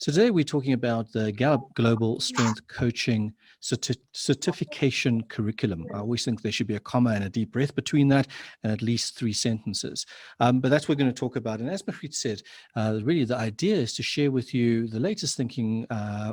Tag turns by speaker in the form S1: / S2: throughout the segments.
S1: So today we're talking about the Gallup Global Strength Coaching Certification Curriculum. I always think there should be a comma and a deep breath between that and at least 3 sentences. But that's what we're going to talk about. And as Magriet said, really the idea is to share with you the latest thinking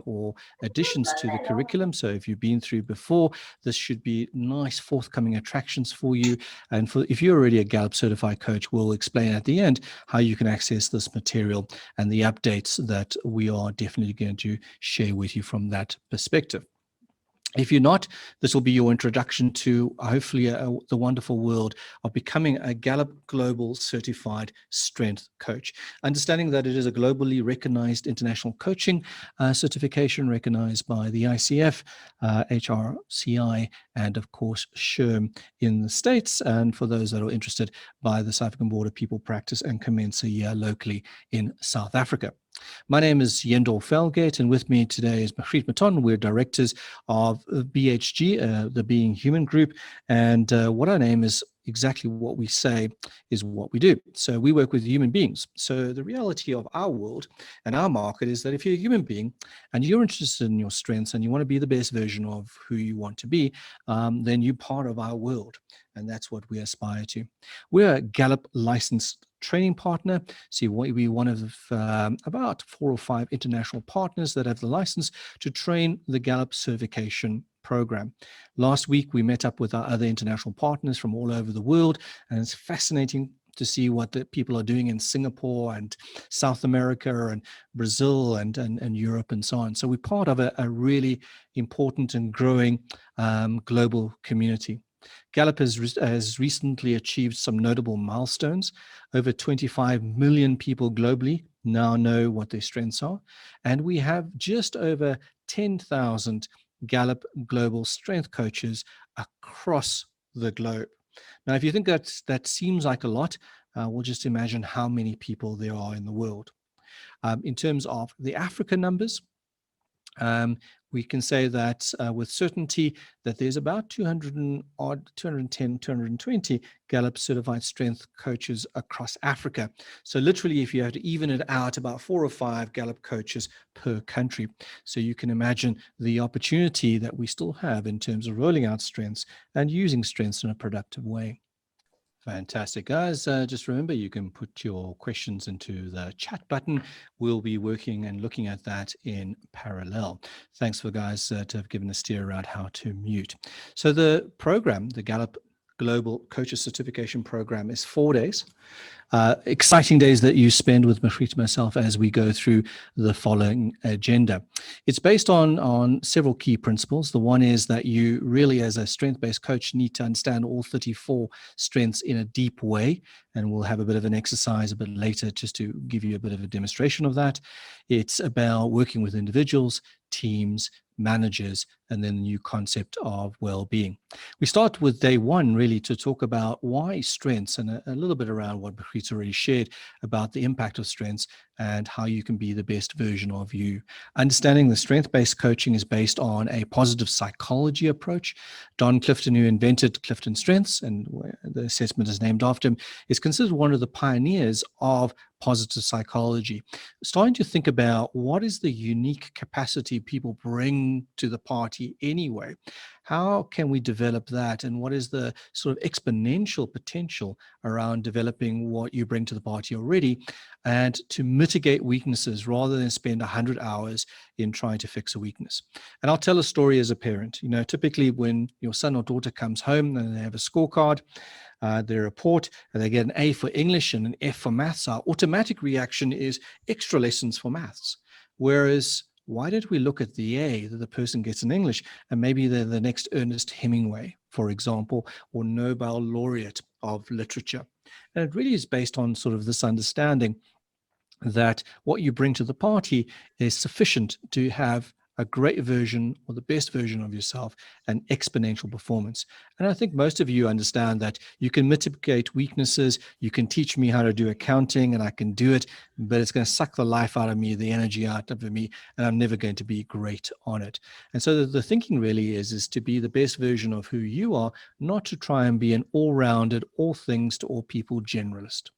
S1: or additions to the curriculum. So if you've been through before, this should be nice forthcoming attractions for you. And if you're already a Gallup certified coach, we'll explain at the end how you can access this material and the updates that we are definitely going to share with you from that perspective. If you're not, this will be your introduction to hopefully the wonderful world of becoming a Gallup Global Certified Strength Coach. Understanding that it is a globally recognized international coaching certification recognized by the ICF, HRCI, and of course SHRM in the States. And for those that are interested, by the South African Board of People Practice and Commence here locally in South Africa. My name is Yendor Felgate, and with me today is Mouton. We're directors of BHG, the Being Human Group, and what our name is exactly what we say is what we do. So we work with human beings. So the reality of our world and our market is that if you're a human being and you're interested in your strengths and you want to be the best version of who you want to be, then you're part of our world. And that's what we aspire to. We're a Gallup licensed training partner. So we're one of about 4 or 5 international partners that have the license to train the Gallup certification program. Last week, we met up with our other international partners from all over the world, and it's fascinating to see what the people are doing in Singapore and South America and Brazil and Europe and so on. So we're part of a really important and growing global community. Gallup has recently achieved some notable milestones. Over 25 million people globally now know what their strengths are. And we have just over 10,000 Gallup Global Strength Coaches across the globe. Now, if you think that seems like a lot, we'll just imagine how many people there are in the world. In terms of the Africa numbers, we can say that with certainty that there's about 210, 220 Gallup certified strength coaches across Africa. So literally, if you have to even it out, about 4 or 5 Gallup coaches per country. So you can imagine the opportunity that we still have in terms of rolling out strengths and using strengths in a productive way. Fantastic, guys. Just remember, you can put your questions into the chat button. We'll be working and looking at that in parallel. Thanks for guys to have given a steer around how to mute. So the program, the Gallup Global Coaches Certification Program, is 4 days. Exciting days that you spend with Magriet and myself as we go through the following agenda. It's based on several key principles. The one is that you really, as a strength-based coach, need to understand all 34 strengths in a deep way. And we'll have a bit of an exercise a bit later just to give you a bit of a demonstration of that. It's about working with individuals, teams, managers, and then the new concept of well-being. We start with day 1 really to talk about why strengths and a little bit around what Magriet already shared about the impact of strengths and how you can be the best version of you. Understanding the strength-based coaching is based on a positive psychology approach. Don Clifton, who invented Clifton Strengths, and the assessment is named after him, is considered one of the pioneers of positive psychology. Starting to think about what is the unique capacity people bring to the party anyway. How can we develop that? And what is the sort of exponential potential around developing what you bring to the party already, and to mitigate weaknesses rather than spend 100 hours in trying to fix a weakness? And I'll tell a story as a parent. You know, typically when your son or daughter comes home and they have a scorecard, their report, and they get an A for English and an F for maths, our automatic reaction is extra lessons for maths. Whereas, why don't we look at the A that the person gets in English, and maybe they're the next Ernest Hemingway, for example, or Nobel laureate of literature? And it really is based on sort of this understanding that what you bring to the party is sufficient to have a great version or the best version of yourself and exponential performance. And I think most of you understand that you can mitigate weaknesses. You can teach me how to do accounting and I can do it, but it's going to suck the life out of me, the energy out of me, and I'm never going to be great on it. And so the thinking really is to be the best version of who you are, not to try and be an all-rounded, all things to all people generalist.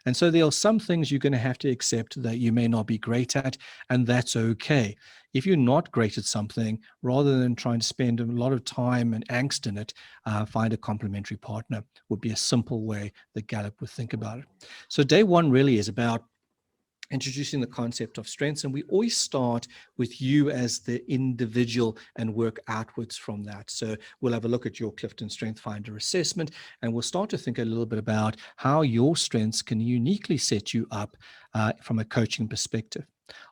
S1: And so there are some things you're going to have to accept that you may not be great at, and that's okay. If you're not great at something, rather than trying to spend a lot of time and angst in it, find a complementary partner would be a simple way that Gallup would think about it. So day one really is about introducing the concept of strengths. And we always start with you as the individual and work outwards from that. So we'll have a look at your Clifton Strength Finder assessment, and we'll start to think a little bit about how your strengths can uniquely set you up from a coaching perspective.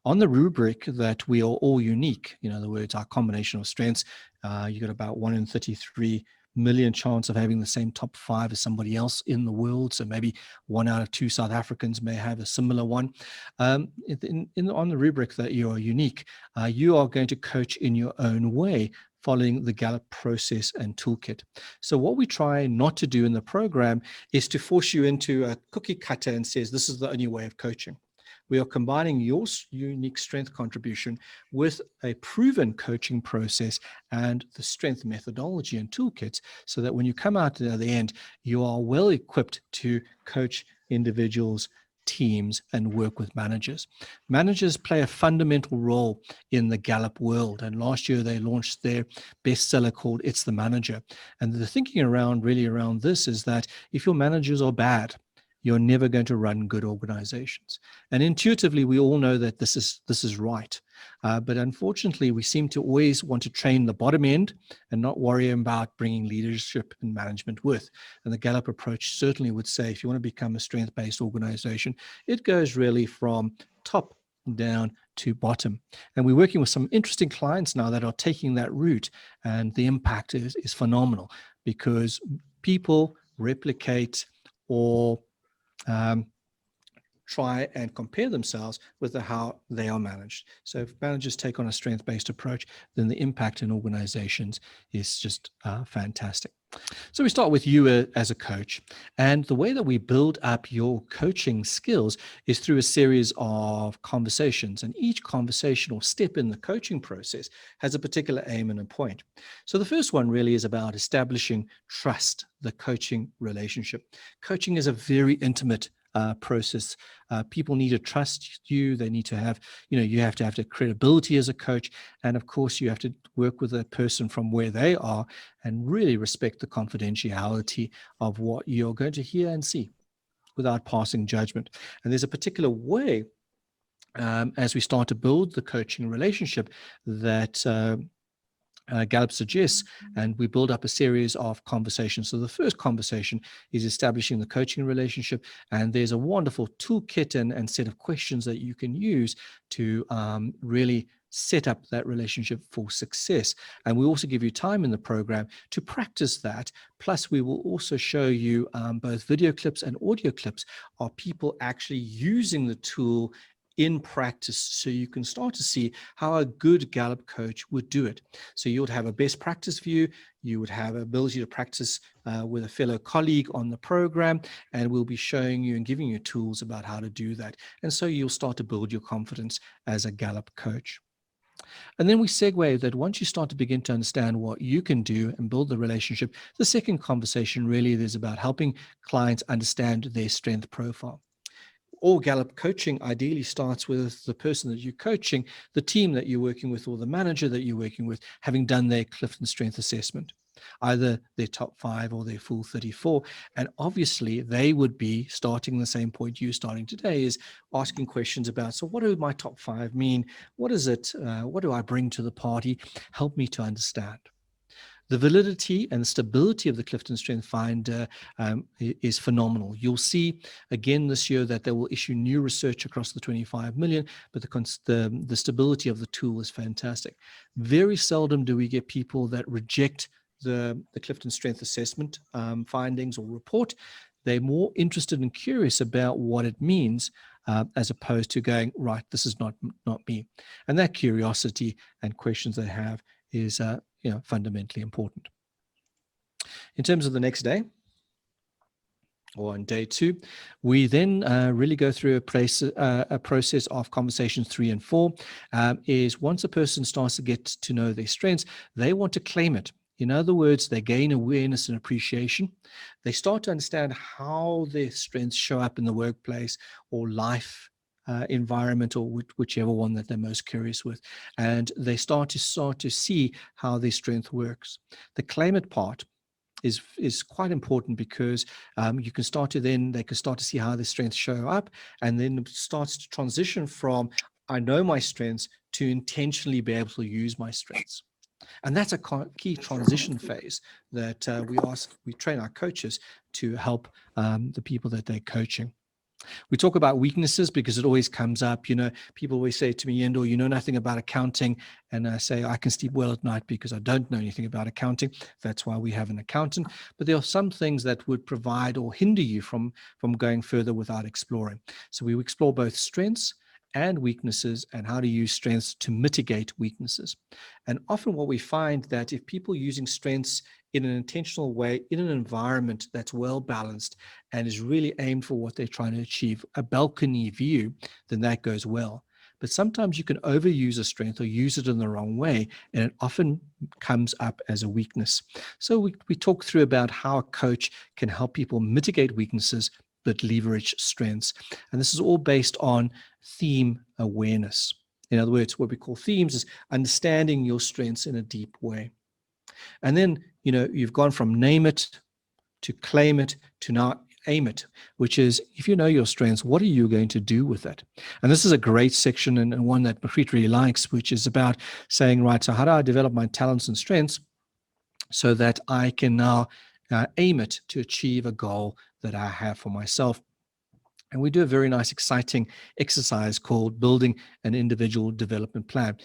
S1: On the rubric that we are all unique, in other words, our combination of strengths, you got about 1 in 33 million chance of having the same top 5 as somebody else in the world. So maybe 1 out of 2 South Africans may have a similar one. On the rubric that you are unique, you are going to coach in your own way, following the Gallup process and toolkit. So what we try not to do in the program is to force you into a cookie cutter and says, this is the only way of coaching. We are combining your unique strength contribution with a proven coaching process and the strength methodology and toolkits, so that when you come out at the end, you are well equipped to coach individuals, teams, and work with managers. Managers play a fundamental role in the Gallup world. And last year they launched their bestseller called It's the Manager. And the thinking around this is that if your managers are bad, you're never going to run good organizations. And intuitively, we all know that this is right. But unfortunately, we seem to always want to train the bottom end and not worry about bringing leadership and management with. And the Gallup approach certainly would say, if you want to become a strength-based organization, it goes really from top down to bottom. And we're working with some interesting clients now that are taking that route, and the impact is phenomenal, because people replicate or try and compare themselves with how they are managed. So if managers take on a strength-based approach, then the impact in organizations is just fantastic. So we start with you as a coach. And the way that we build up your coaching skills is through a series of conversations. And each conversation or step in the coaching process has a particular aim and a point. So the first one really is about establishing trust, the coaching relationship. Coaching is a very intimate process. People need to trust you. They need to have, you have to have the credibility as a coach. And of course, you have to work with a person from where they are and really respect the confidentiality of what you're going to hear and see without passing judgment. And there's a particular way as we start to build the coaching relationship that Gallup suggests, and we build up a series of conversations. So the first conversation is establishing the coaching relationship, and there's a wonderful toolkit and set of questions that you can use to really set up that relationship for success. And we also give you time in the program to practice that. Plus, we will also show you both video clips and audio clips of people actually using the tool in practice, so you can start to see how a good Gallup coach would do it. So you would have a best practice view, you would have ability to practice with a fellow colleague on the program, and we'll be showing you and giving you tools about how to do that. And so you'll start to build your confidence as a Gallup coach. And then we segue that once you start to begin to understand what you can do and build the relationship, the second conversation really is about helping clients understand their strength profile. All Gallup coaching ideally starts with the person that you're coaching, the team that you're working with, or the manager that you're working with, having done their Clifton Strength assessment, either their top 5 or their full 34. And obviously, they would be starting the same point you're starting today, is asking questions about, so what do my top 5 mean? What is it? What do I bring to the party? Help me to understand. The validity and stability of the Clifton Strength Finder is phenomenal. You'll see again this year that they will issue new research across the 25 million, but the stability of the tool is fantastic. Very seldom do we get people that reject the Clifton Strength Assessment findings or report. They're more interested and curious about what it means, as opposed to going, right, this is not me. And that curiosity and questions they have is fundamentally important. In terms of the next day, or on day 2, we then really go through a process of conversations 3 and 4. Is once a person starts to get to know their strengths, they want to claim it. In other words, they gain awareness and appreciation. They start to understand how their strengths show up in the workplace or life environment, or whichever one that they're most curious with. And they start to see how their strength works. The claim it part is quite important, because you can start to then they can start to see how their strengths show up, and then it starts to transition from I know my strengths to intentionally be able to use my strengths. And that's a key transition phase that we train our coaches to help the people that they're coaching. We talk about weaknesses because it always comes up. People always say to me, Yendor, you know nothing about accounting. And I say, I can sleep well at night because I don't know anything about accounting. That's why we have an accountant. But there are some things that would provide or hinder you from going further without exploring. So we explore both strengths and weaknesses, and how to use strengths to mitigate weaknesses. And often what we find that if people are using strengths in an intentional way, in an environment that's well balanced and is really aimed for what they're trying to achieve, a balcony view, then that goes well. But sometimes you can overuse a strength or use it in the wrong way, and it often comes up as a weakness. So we talk through about how a coach can help people mitigate weaknesses but leverage strengths. And this is all based on theme awareness. In other words, what we call themes is understanding your strengths in a deep way. And then, you've gone from name it to claim it to now aim it, which is, if you know your strengths, what are you going to do with it? And this is a great section, and one that Magriet really likes, which is about saying, right, so how do I develop my talents and strengths so that I can now aim it to achieve a goal that I have for myself? And we do a very nice, exciting exercise called building an individual development plan.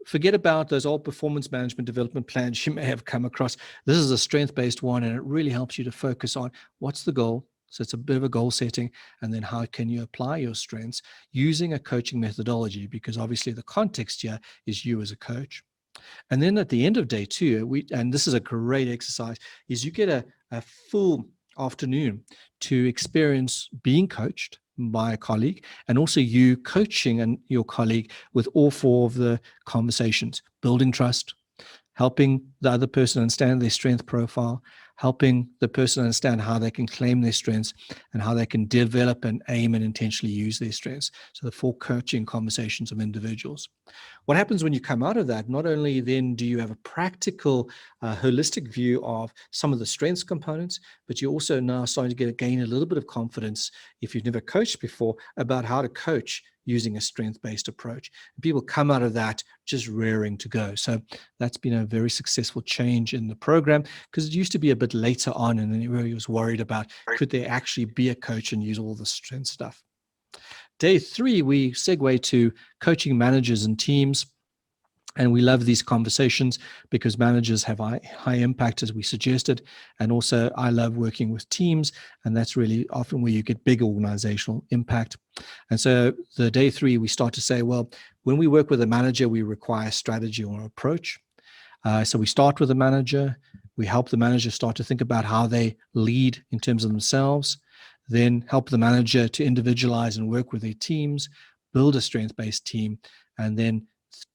S1: Forget about those old performance management development plans you may have come across. This is a strength-based one, and it really helps you to focus on what's the goal. So it's a bit of a goal setting, and then how can you apply your strengths using a coaching methodology, because obviously the context here is you as a coach. And then at the end of day 2, and this is a great exercise, is you get a full afternoon to experience being coached by a colleague, and also you coaching your colleague with all 4 of the conversations: building trust, helping the other person understand their strength profile, helping the person understand how they can claim their strengths, and how they can develop and aim and intentionally use their strengths. So the 4 coaching conversations of individuals. What happens when you come out of that, not only then do you have a practical, holistic view of some of the strengths components, but you're also now starting to gain a little bit of confidence, if you've never coached before, about how to coach using a strength-based approach. And people come out of that just raring to go. So that's been a very successful change in the program, because it used to be a bit later on, and then everybody was worried about, could there actually be a coach and use all the strength stuff? Day 3, we segue to coaching managers and teams. And we love these conversations because managers have high impact, as we suggested. And also, I love working with teams, and that's really often where you get big organizational impact. And so the day 3, we start to say, well, when we work with a manager, we require strategy or approach. So we start with the manager. We help the manager start to think about how they lead in terms of themselves, then help the manager to individualize and work with their teams, build a strength-based team, and then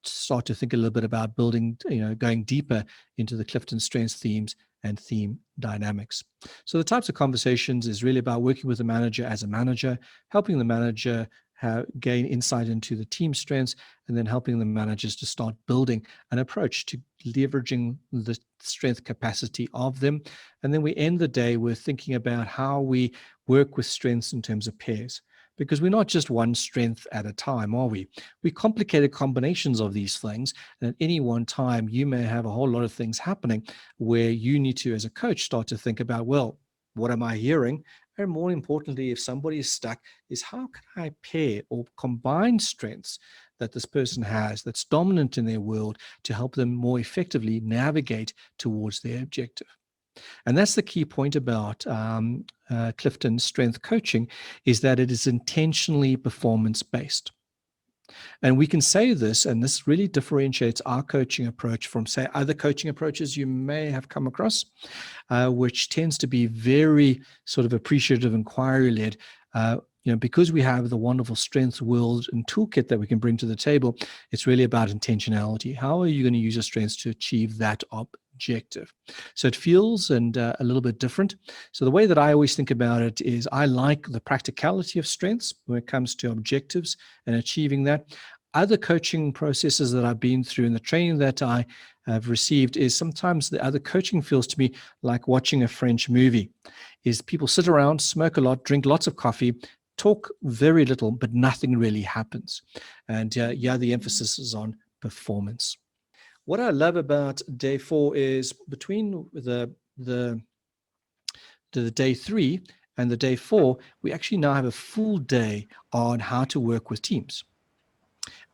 S1: start to think a little bit about building, going deeper into the Clifton strengths themes and theme dynamics. So the types of conversations is really about working with the manager as a manager, helping the manager gain insight into the team strengths, and then helping the managers to start building an approach to leveraging the strength capacity of them. And then we end the day with thinking about how we work with strengths in terms of pairs, because we're not just one strength at a time, are we? We're complicated combinations of these things. And at any one time, you may have a whole lot of things happening where you need to, as a coach, start to think about, well, what am I hearing? And more importantly, if somebody is stuck, is how can I pair or combine strengths that this person has that's dominant in their world to help them more effectively navigate towards their objective? And that's the key point about Clifton strength coaching, is that it is intentionally performance-based. And we can say this, and this really differentiates our coaching approach from, say, other coaching approaches you may have come across, which tends to be very sort of appreciative, inquiry-led. Because we have the wonderful strength world and toolkit that we can bring to the table, it's really about intentionality. How are you going to use your strengths to achieve that objective? objective. So it feels a little bit different. So the way that I always think about it is I like the practicality of strengths when it comes to objectives and achieving that. Other coaching processes that I've been through and the training that I have received is sometimes the other coaching feels to me like watching a French movie. Is people sit around, smoke a lot, drink lots of coffee, talk very little, but nothing really happens. And the emphasis is on performance. What I love about day 4 is between the day 3 and the day 4, we actually now have a full day on how to work with teams.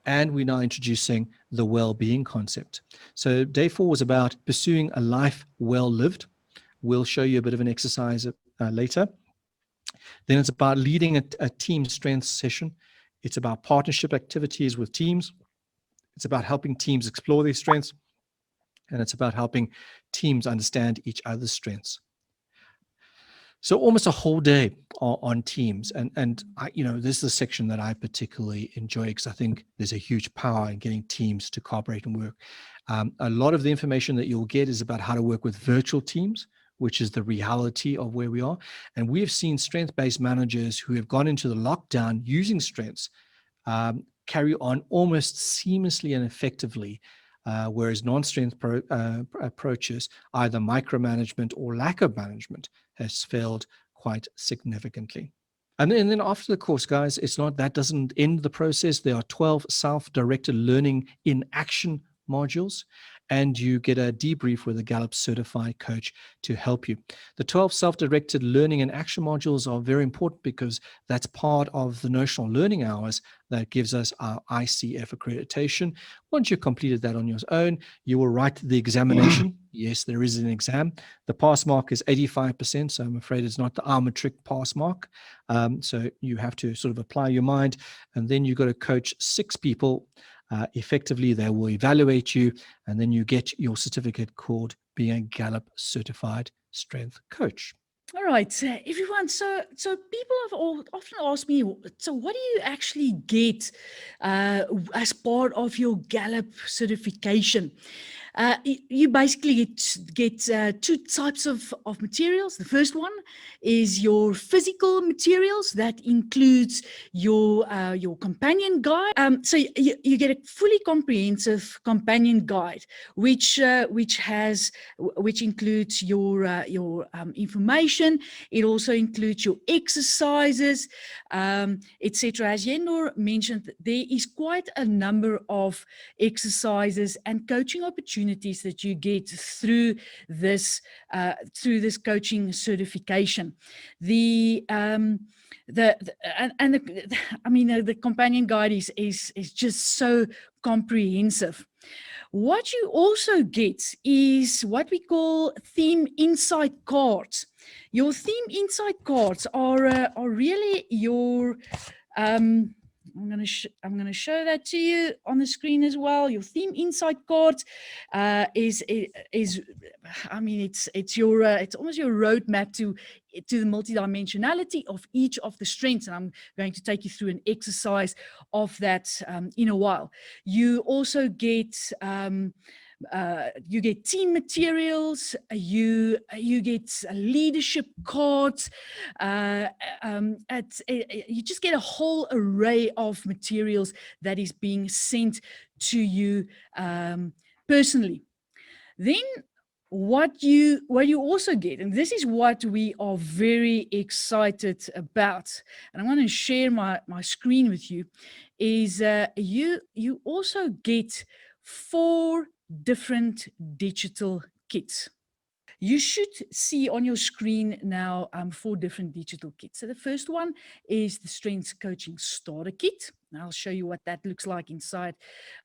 S1: And we're now introducing the well-being concept. So day 4 was about pursuing a life well lived. We'll show you a bit of an exercise later. Then it's about leading a team strengths session. It's about partnership activities with teams. It's about helping teams explore their strengths. And it's about helping teams understand each other's strengths. So almost a whole day on teams. And I, this is a section that I particularly enjoy because I think there's a huge power in getting teams to cooperate and work. A lot of the information that you'll get is about how to work with virtual teams, which is the reality of where we are. And we have seen strength-based managers who have gone into the lockdown using strengths carry on almost seamlessly and effectively, whereas non-strength approaches, either micromanagement or lack of management, has failed quite significantly. And then after the course, guys, that doesn't end the process. There are 12 self-directed learning in action modules, and you get a debrief with a Gallup certified coach to help you. The 12 self-directed learning and action modules are very important because that's part of the notional learning hours that gives us our ICF accreditation. Once you've completed that on your own, you will write the examination. Yes, there is an exam. The pass mark is 85%, so I'm afraid it's not the Armatric pass mark. So you have to sort of apply your mind, and then you've got to coach 6 people. Effectively, they will evaluate you, and then you get your certificate called being a Gallup certified strength coach.
S2: All right, everyone. So people have often asked me, so what do you actually get as part of your Gallup certification? You basically get 2 types of materials. The first one is your physical materials. That includes your companion guide. So you get a fully comprehensive companion guide, which includes your information. It also includes your exercises, etc. As Yendor mentioned, there is quite a number of exercises and coaching opportunities that you get through this coaching certification. The companion guide is just so comprehensive. What you also get is what we call theme insight cards. Your theme insight cards are really your I'm going to show that to you on the screen as well. Your theme insight cards it's almost your roadmap to the multidimensionality of each of the strengths, and I'm going to take you through an exercise of that in a while. You also get team materials, you get leadership cards, you just get a whole array of materials that is being sent to you personally. Then what you also get, and this is what we are very excited about, and I want to share my screen with you, is you also get 4 different digital kits. You should see on your screen now 4 different digital kits. So the first one is the Strengths Coaching Starter Kit. And I'll show you what that looks like inside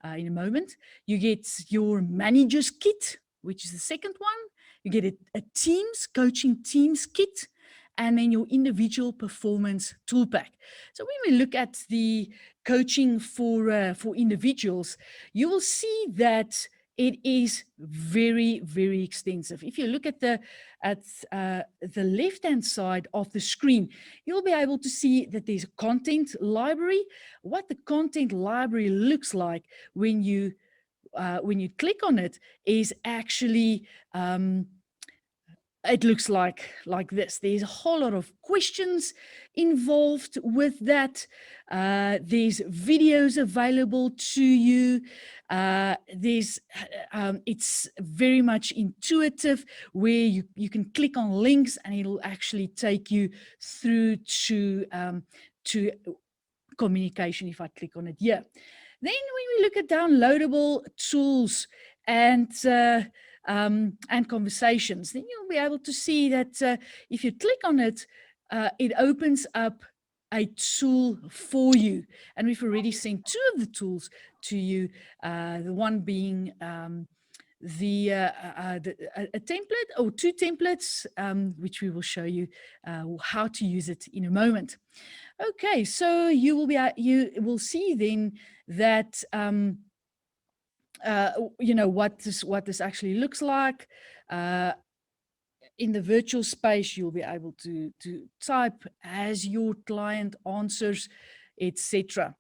S2: in a moment. You get your Manager's Kit, which is the second one. You get a Coaching Teams Kit, and then your Individual Performance Toolpack. So when we look at the coaching for individuals, you will see that it is very, very extensive. If you look at the left-hand side of the screen, you'll be able to see that there's a content library. What the content library looks like when you when you click on it, is actually it looks like this. There's a whole lot of questions involved with that. There's videos available to you. It's very much intuitive, where you can click on links and it'll actually take you through to communication. If I click on it here, then when we look at downloadable tools and conversations, then you'll be able to see that if you click on it, it opens up a tool for you. And we've already sent 2 of the tools to you, the one being a template, or 2 templates, which we will show you how to use it in a moment. Okay, so you will see then that what this actually looks like. In the virtual space, you'll be able to type as your client answers, etc.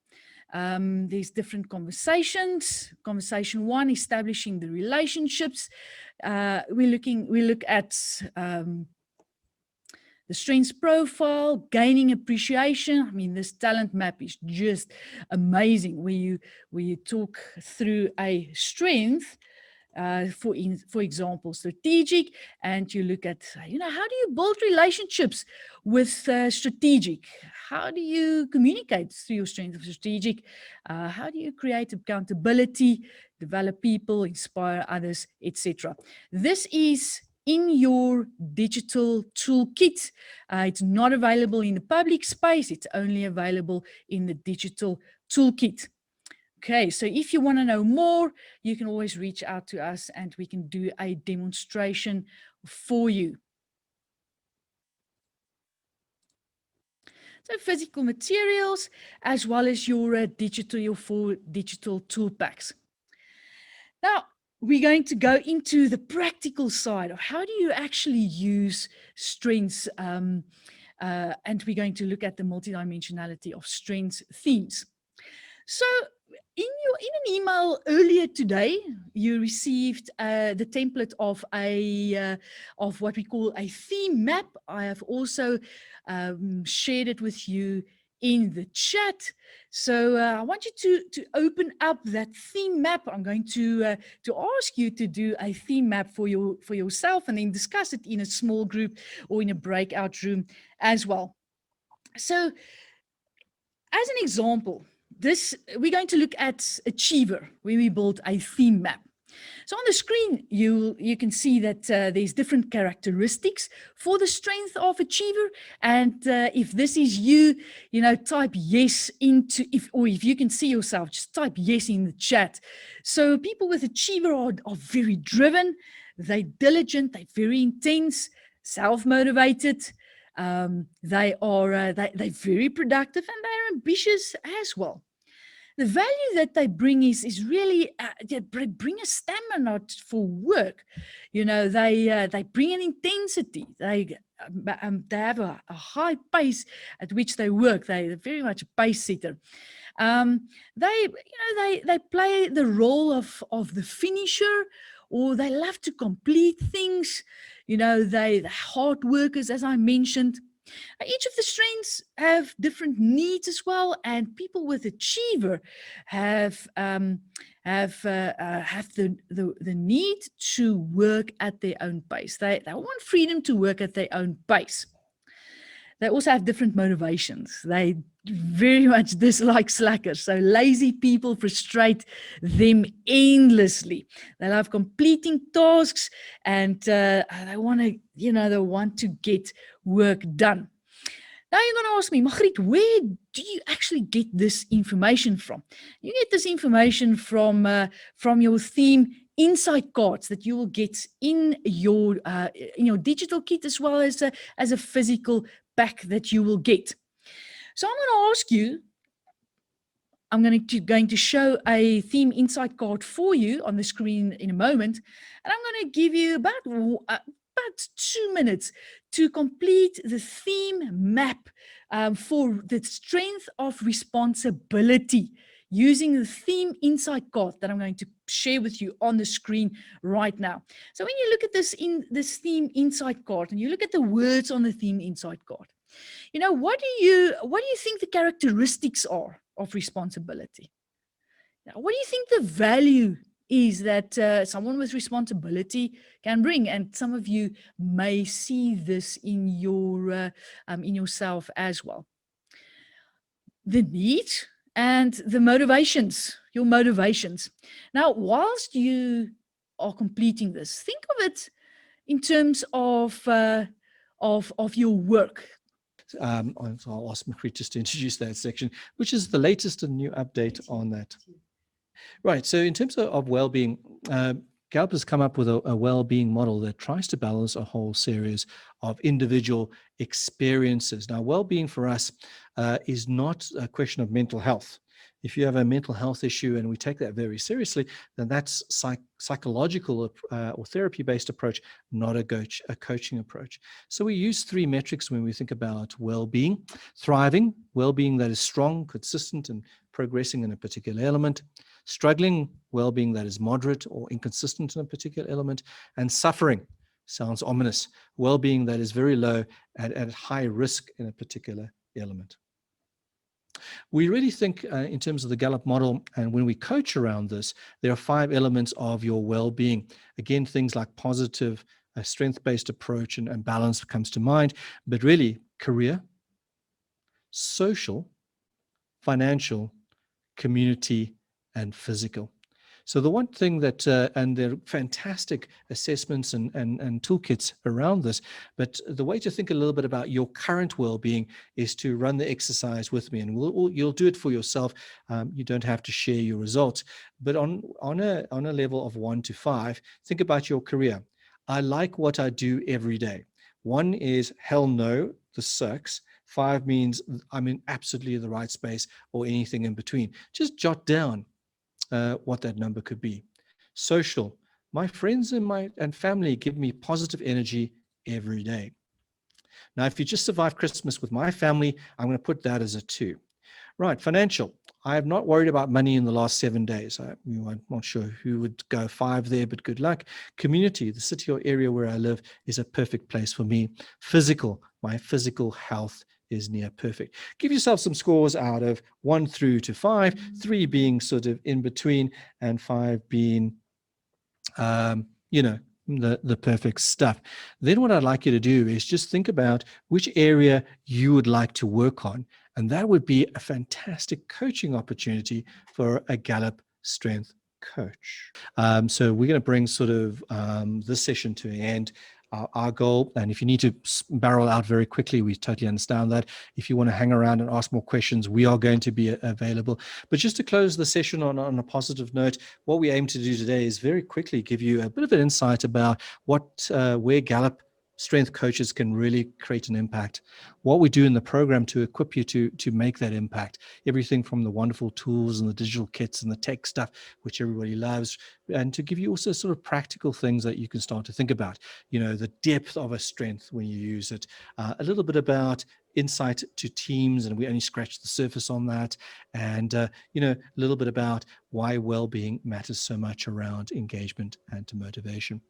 S2: There's different conversations. Conversation 1, establishing the relationships. We look at the strengths profile, gaining appreciation. I mean, this talent map is just amazing, where you talk through a strength, for example, strategic, and you look at, how do you build relationships with strategic? How do you communicate through your strength of strategic? How do you create accountability, develop people, inspire others, etc.? This is in your digital toolkit. It's not available in the public space. It's only available in the digital toolkit. Okay, so if you want to know more, you can always reach out to us and we can do a demonstration for you. So physical materials, as well as your 4 digital tool packs. Now, we're going to go into the practical side of how do you actually use strengths, and we're going to look at the multidimensionality of strengths themes. So in an email earlier today, you received the template of of what we call a theme map. I have also shared it with you in the chat. So I want you to open up that theme map. I'm going to ask you to do a theme map for yourself, and then discuss it in a small group or in a breakout room as well. So as an example, we're going to look at Achiever, where we build a theme map. So on the screen, you can see that there's different characteristics for the strength of Achiever. And if this is you, type yes or if you can see yourself, just type yes in the chat. So people with Achiever are very driven, they're diligent, they're very intense, self-motivated. They're very productive, and they're ambitious as well. The value that they bring is really they bring a stamina for work. They bring an intensity. They have a high pace at which they work. They're very much a pace setter. They play the role of the finisher, or they love to complete things. They're hard workers, as I mentioned. Each of the strengths have different needs as well, and people with Achiever have the need to work at their own pace. They want freedom to work at their own pace. They also have different motivations. They very much dislike slackers. So lazy people frustrate them endlessly. They love completing tasks, and they want to get work done. Now you're going to ask me, Magriet, where do you actually get this information from? You get this information from your theme insight cards that you will get in your digital kit, as well as a physical pack that you will get. So I'm going to ask you, I'm going to show a theme insight card for you on the screen in a moment, and I'm going to give you about 2 minutes to complete the theme map for the strength of responsibility using the theme insight card that I'm going to share with you on the screen right now. So when you look at this theme insight card and you look at the words on the theme insight card, what do you think the characteristics are of responsibility? Now, what do you think the value is that someone with responsibility can bring? And some of you may see this in yourself as well. The need and the motivations, your motivations. Now, whilst you are completing this, think of it in terms of your work.
S1: So I'll ask Magriet just to introduce that section, which is the latest and new update on that. Right. So in terms of well-being, Gallup has come up with a well-being model that tries to balance a whole series of individual experiences. Now, well-being for us is not a question of mental health. If you have a mental health issue, and we take that very seriously, then that's psychological or therapy-based approach, not a coaching approach. So we use 3 metrics when we think about well-being: thriving, well-being that is strong, consistent, and progressing in a particular element; struggling, well-being that is moderate or inconsistent in a particular element; and suffering, sounds ominous, well-being that is very low at high risk in a particular element. We really think in terms of the Gallup model, and when we coach around this, there are 5 elements of your well-being. Again, things like positive, strength-based approach and balance comes to mind, but really career, social, financial, community, and physical. So the one thing that, and there are fantastic assessments and toolkits around this, but the way to think a little bit about your current well-being is to run the exercise with me, and you'll do it for yourself. You don't have to share your results, but on a level of 1 to 5, think about your career. I like what I do every day. 1 is hell no, this sucks. 5 means I'm in absolutely the right space, or anything in between. Just jot down what that number could be. Social, my friends and family give me positive energy every day. Now, if you just survive Christmas with my family, I'm going to put that as a 2. Right, financial. I have not worried about money in the last 7 days. I'm not sure who would go 5 there, but good luck. Community, the city or area where I live is a perfect place for me. Physical, my physical health is near perfect. Give yourself some scores out of 1 through to 5, 3 being sort of in between, and 5 being, the perfect stuff. Then what I'd like you to do is just think about which area you would like to work on. And that would be a fantastic coaching opportunity for a Gallup Strength coach. So we're going to bring sort of this session to an end. Our goal, and if you need to barrel out very quickly, we totally understand that. If you want to hang around and ask more questions, we are going to be available. But just to close the session on a positive note, what we aim to do today is very quickly give you a bit of an insight about where Gallup Strength coaches can really create an impact, what we do in the program to equip you to make that impact, everything from the wonderful tools and the digital kits and the tech stuff, which everybody loves, and to give you also sort of practical things that you can start to think about, the depth of a strength when you use it, a little bit about insight to teams, and we only scratched the surface on that, and a little bit about why well-being matters so much around engagement and to motivation.